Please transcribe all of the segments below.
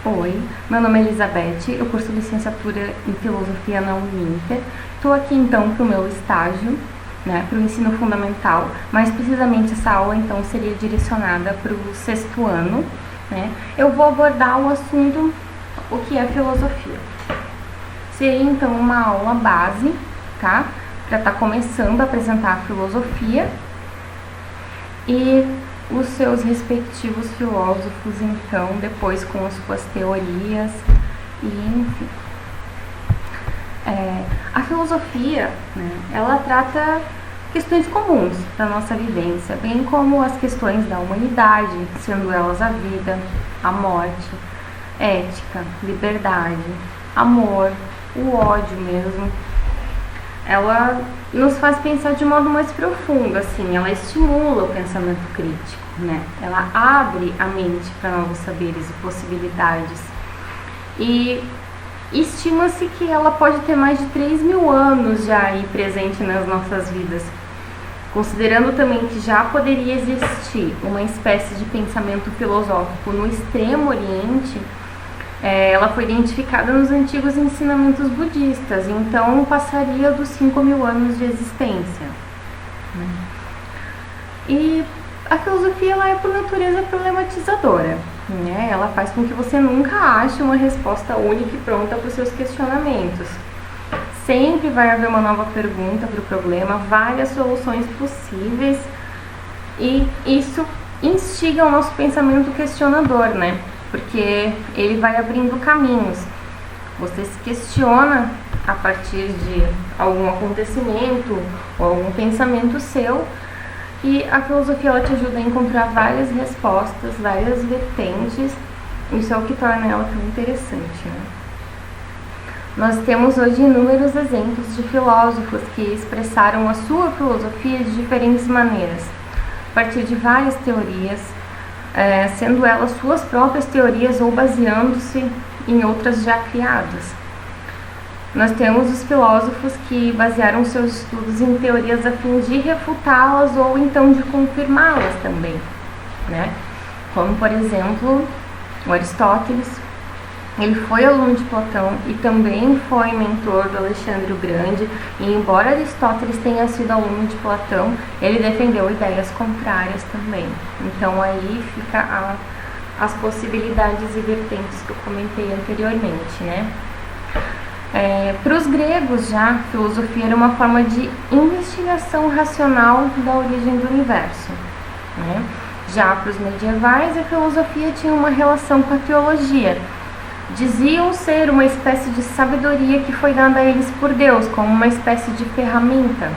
Oi, meu nome é Elizabeth, eu curso licenciatura em Filosofia na Uninter. Estou aqui então para o meu estágio, para o ensino fundamental, mais precisamente essa aula então seria direcionada para o sexto ano. Eu vou abordar o assunto, o que é filosofia. Seria então uma aula base, tá? Para estar começando a apresentar a filosofia e os seus respectivos filósofos, então, depois com as suas teorias e enfim. A filosofia, ela trata questões comuns da nossa vivência, bem como as questões da humanidade, sendo elas a vida, a morte, ética, liberdade, amor, o ódio mesmo. Ela nos faz pensar de modo mais profundo, assim, ela estimula o pensamento crítico, Ela abre a mente para novos saberes e possibilidades. E estima-se que ela pode ter mais de 3.000 anos já aí presente nas nossas vidas, considerando também que já poderia existir uma espécie de pensamento filosófico no Extremo Oriente. Ela foi identificada nos antigos ensinamentos budistas, então passaria dos 5.000 anos de existência. E a filosofia ela é por natureza problematizadora, Ela faz com que você nunca ache uma resposta única e pronta para os seus questionamentos. Sempre vai haver uma nova pergunta para o problema, várias soluções possíveis, e isso instiga o nosso pensamento questionador, Porque ele vai abrindo caminhos. Você se questiona a partir de algum acontecimento ou algum pensamento seu, e a filosofia ela te ajuda a encontrar várias respostas, várias vertentes. Isso é o que torna ela tão interessante, Nós temos hoje inúmeros exemplos de filósofos que expressaram a sua filosofia de diferentes maneiras, a partir de várias teorias, sendo elas suas próprias teorias ou baseando-se em outras já criadas. Nós temos os filósofos que basearam seus estudos em teorias a fim de refutá-las ou então de confirmá-las também, Como, por exemplo, o Aristóteles. Ele foi aluno de Platão e também foi mentor do Alexandre o Grande, e embora Aristóteles tenha sido aluno de Platão, ele defendeu ideias contrárias também. Então aí fica as possibilidades e vertentes que eu comentei anteriormente, Para os gregos já, a filosofia era uma forma de investigação racional da origem do universo, Já para os medievais, a filosofia tinha uma relação com a teologia. Diziam ser uma espécie de sabedoria que foi dada a eles por Deus, como uma espécie de ferramenta,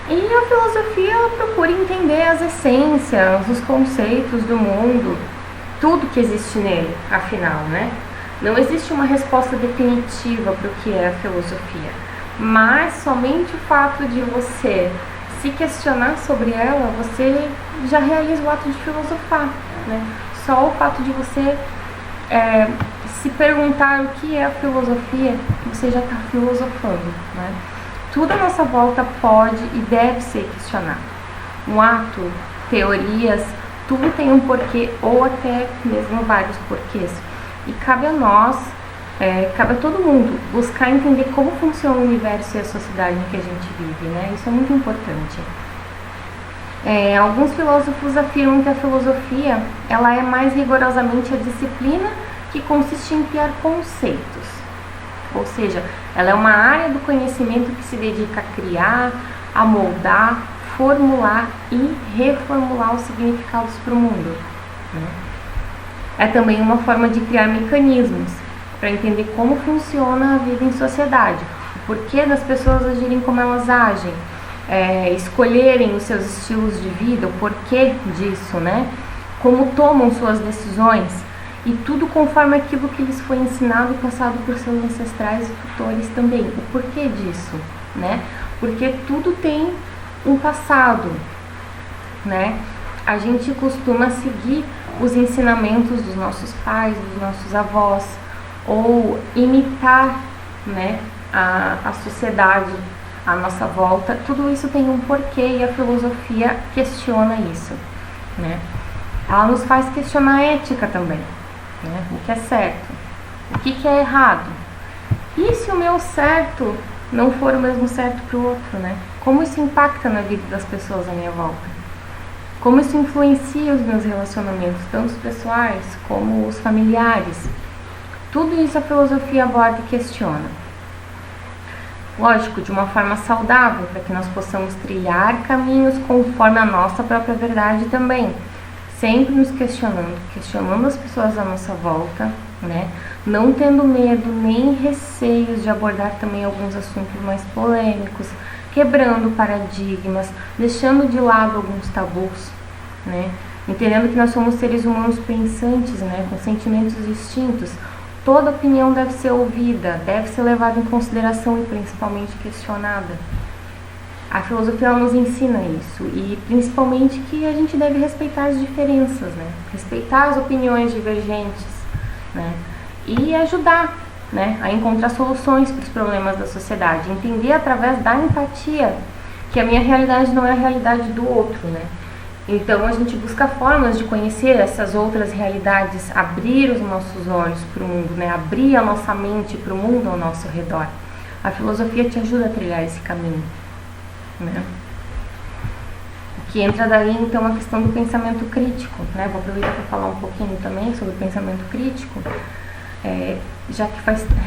E a filosofia ela procura entender as essências, os conceitos do mundo, tudo que existe nele, afinal, Não existe uma resposta definitiva para o que é a filosofia, mas somente o fato de você se questionar sobre ela, você já realiza o ato de filosofar, Só o fato de você se perguntar o que é a filosofia, você já está filosofando, Tudo à nossa volta pode e deve ser questionado. Um ato, teorias, tudo tem um porquê ou até mesmo vários porquês. E cabe a nós, cabe a todo mundo buscar entender como funciona o universo e a sociedade em que a gente vive, Isso é muito importante. Alguns filósofos afirmam que a filosofia ela é mais rigorosamente a disciplina que consiste em criar conceitos. Ou seja, ela é uma área do conhecimento que se dedica a criar, a moldar, formular e reformular os significados para o mundo. É também uma forma de criar mecanismos para entender como funciona a vida em sociedade, o porquê das pessoas agirem como elas agem, escolherem os seus estilos de vida, o porquê disso, Como tomam suas decisões, e tudo conforme aquilo que lhes foi ensinado e passado por seus ancestrais e tutores também, o porquê disso, Porque tudo tem um passado, A gente costuma seguir os ensinamentos dos nossos pais, dos nossos avós, ou imitar, a sociedade à nossa volta. Tudo isso tem um porquê e a filosofia questiona isso, ela nos faz questionar a ética também, né? O que é certo, o que é errado. E se o meu certo não for o mesmo certo para o outro, né? Como isso impacta na vida das pessoas à minha volta? Como isso influencia os meus relacionamentos, tanto os pessoais como os familiares? Tudo isso a filosofia aborda e questiona. Lógico, de uma forma saudável, para que nós possamos trilhar caminhos conforme a nossa própria verdade também. Sempre nos questionando as pessoas à nossa volta, né? Não tendo medo nem receios de abordar também alguns assuntos mais polêmicos, quebrando paradigmas, deixando de lado alguns tabus, né? Entendendo que nós somos seres humanos pensantes, né? Com sentimentos distintos. Toda opinião deve ser ouvida, deve ser levada em consideração e principalmente questionada. A filosofia ela nos ensina isso, e principalmente que a gente deve respeitar as diferenças, né? Respeitar as opiniões divergentes, né? E ajudar, né, a encontrar soluções para os problemas da sociedade, entender através da empatia que a minha realidade não é a realidade do outro, né? Então a gente busca formas de conhecer essas outras realidades, abrir os nossos olhos para o mundo, né? Abrir a nossa mente para o mundo ao nosso redor. A filosofia te ajuda a trilhar esse caminho, né? O que entra daí então a questão do pensamento crítico, né? Vou aproveitar para falar um pouquinho também sobre o pensamento crítico. Já que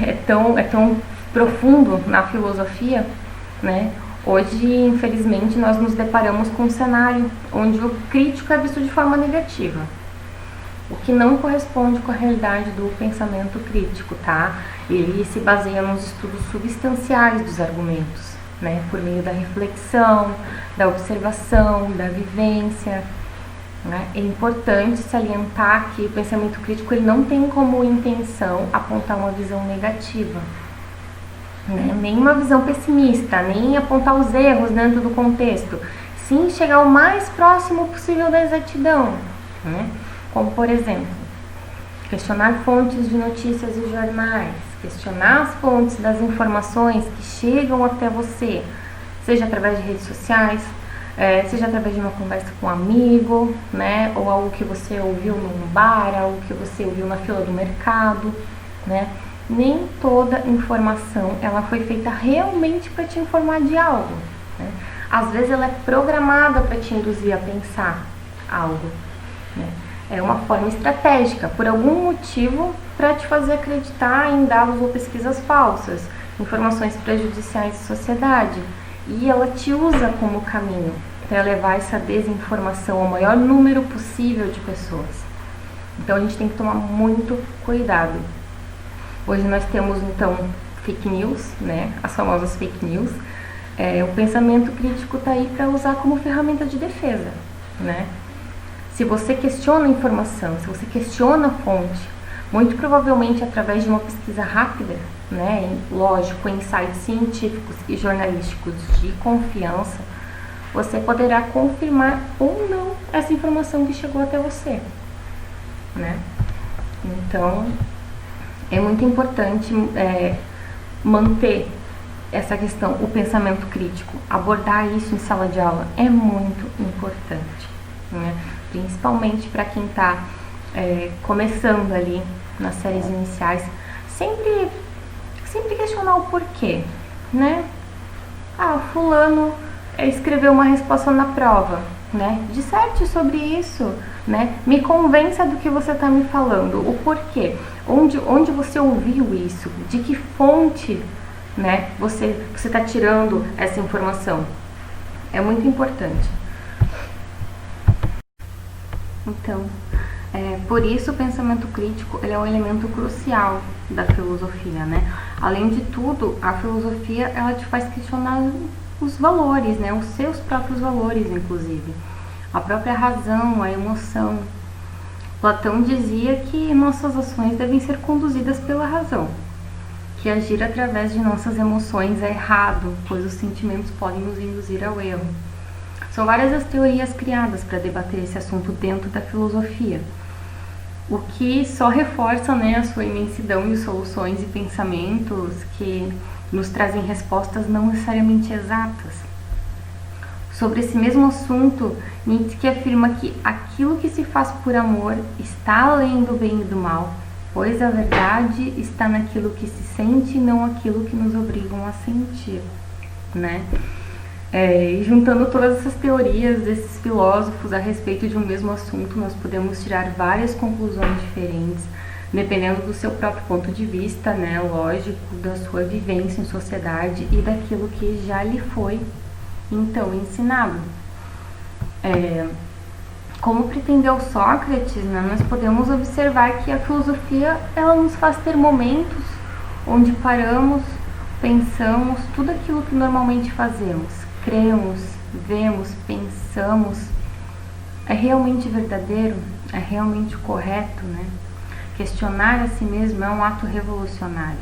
é tão profundo na filosofia, né? Hoje, infelizmente, nós nos deparamos com um cenário onde o crítico é visto de forma negativa, o que não corresponde com a realidade do pensamento crítico, tá? Ele se baseia nos estudos substanciais dos argumentos, né? Por meio da reflexão, da observação, da vivência. É importante salientar que o pensamento crítico ele não tem como intenção apontar uma visão negativa, né? Nem uma visão pessimista, nem apontar os erros dentro do contexto, sim chegar o mais próximo possível da exatidão, né? Como por exemplo, questionar fontes de notícias e jornais, questionar as fontes das informações que chegam até você, seja através de redes sociais, seja através de uma conversa com um amigo, né, ou algo que você ouviu num bar, algo que você ouviu na fila do mercado, né? Nem toda informação ela foi feita realmente para te informar de algo, né? Às vezes ela é programada para te induzir a pensar algo, né? É uma forma estratégica, por algum motivo, para te fazer acreditar em dados ou pesquisas falsas, informações prejudiciais à sociedade. E ela te usa como caminho para levar essa desinformação ao maior número possível de pessoas. Então a gente tem que tomar muito cuidado. Hoje nós temos então fake news, né? As famosas fake news. O pensamento crítico está aí para usar como ferramenta de defesa, né? Se você questiona a informação, se você questiona a fonte, muito provavelmente através de uma pesquisa rápida, né, lógico, em sites científicos e jornalísticos de confiança, você poderá confirmar ou não essa informação que chegou até você, né? Então, é muito importante manter essa questão, o pensamento crítico, abordar isso em sala de aula é muito importante, né? Principalmente para quem está começando ali nas séries iniciais, sempre questionar o porquê, né? Fulano escreveu uma resposta na prova, né? Disserte sobre isso, né? Me convença do que você está me falando, o porquê, onde você ouviu isso, de que fonte, né? Você está tirando essa informação. É muito importante. Então, por isso o pensamento crítico ele é um elemento crucial da filosofia, né? Além de tudo, a filosofia ela te faz questionar os valores, né? Os seus próprios valores, inclusive. A própria razão, a emoção. Platão dizia que nossas ações devem ser conduzidas pela razão, que agir através de nossas emoções é errado, pois os sentimentos podem nos induzir ao erro. São várias as teorias criadas para debater esse assunto dentro da filosofia, o que só reforça, né, a sua imensidão de soluções e pensamentos que nos trazem respostas não necessariamente exatas. Sobre esse mesmo assunto, Nietzsche afirma que aquilo que se faz por amor está além do bem e do mal, pois a verdade está naquilo que se sente e não aquilo que nos obrigam a sentir, né? E juntando todas essas teorias desses filósofos a respeito de um mesmo assunto, nós podemos tirar várias conclusões diferentes, dependendo do seu próprio ponto de vista, né? Lógico, da sua vivência em sociedade e daquilo que já lhe foi, então, ensinado. Como pretendeu Sócrates, né, nós podemos observar que a filosofia ela nos faz ter momentos onde paramos, pensamos tudo aquilo que normalmente fazemos, cremos, vemos, pensamos, é realmente verdadeiro? É realmente correto, né? Questionar a si mesmo é um ato revolucionário.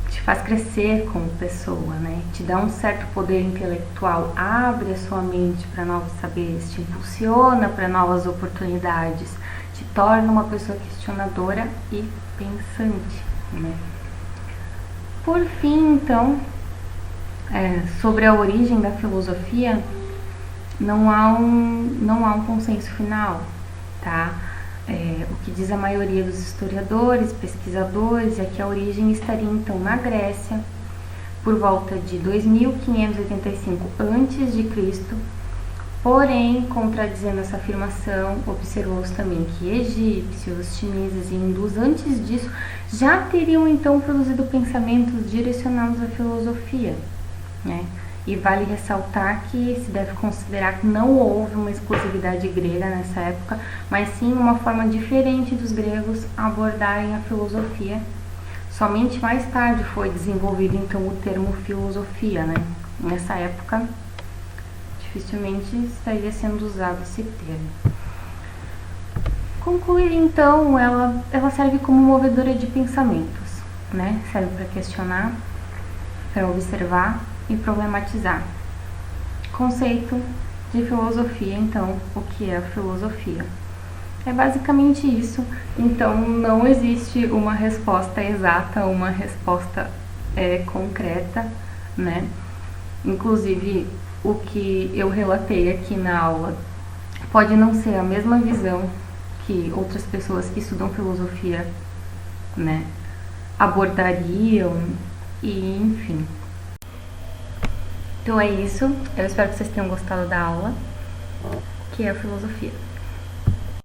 Te faz crescer como pessoa, né? Te dá um certo poder intelectual, abre a sua mente para novos saberes, te impulsiona para novas oportunidades, te torna uma pessoa questionadora e pensante, né? Por fim, então, sobre a origem da filosofia, não há um consenso final, tá? O que diz a maioria dos historiadores, pesquisadores, é que a origem estaria então na Grécia, por volta de 2585 a.C., porém, contradizendo essa afirmação, observou-se também que egípcios, chineses e hindus antes disso já teriam então produzido pensamentos direcionados à filosofia, né? E vale ressaltar que se deve considerar que não houve uma exclusividade grega nessa época, mas sim uma forma diferente dos gregos abordarem a filosofia. Somente mais tarde foi desenvolvido então o termo filosofia, né? Nessa época, dificilmente estaria sendo usado esse termo. Concluir então, ela serve como movedora de pensamentos, né? Serve para questionar, para observar e problematizar. Conceito de filosofia, então, o que é a filosofia? É basicamente isso. Então, não existe uma resposta exata, uma resposta concreta, né? Inclusive, o que eu relatei aqui na aula pode não ser a mesma visão que outras pessoas que estudam filosofia, né, abordariam, e enfim. Então é isso, eu espero que vocês tenham gostado da aula, que é a filosofia.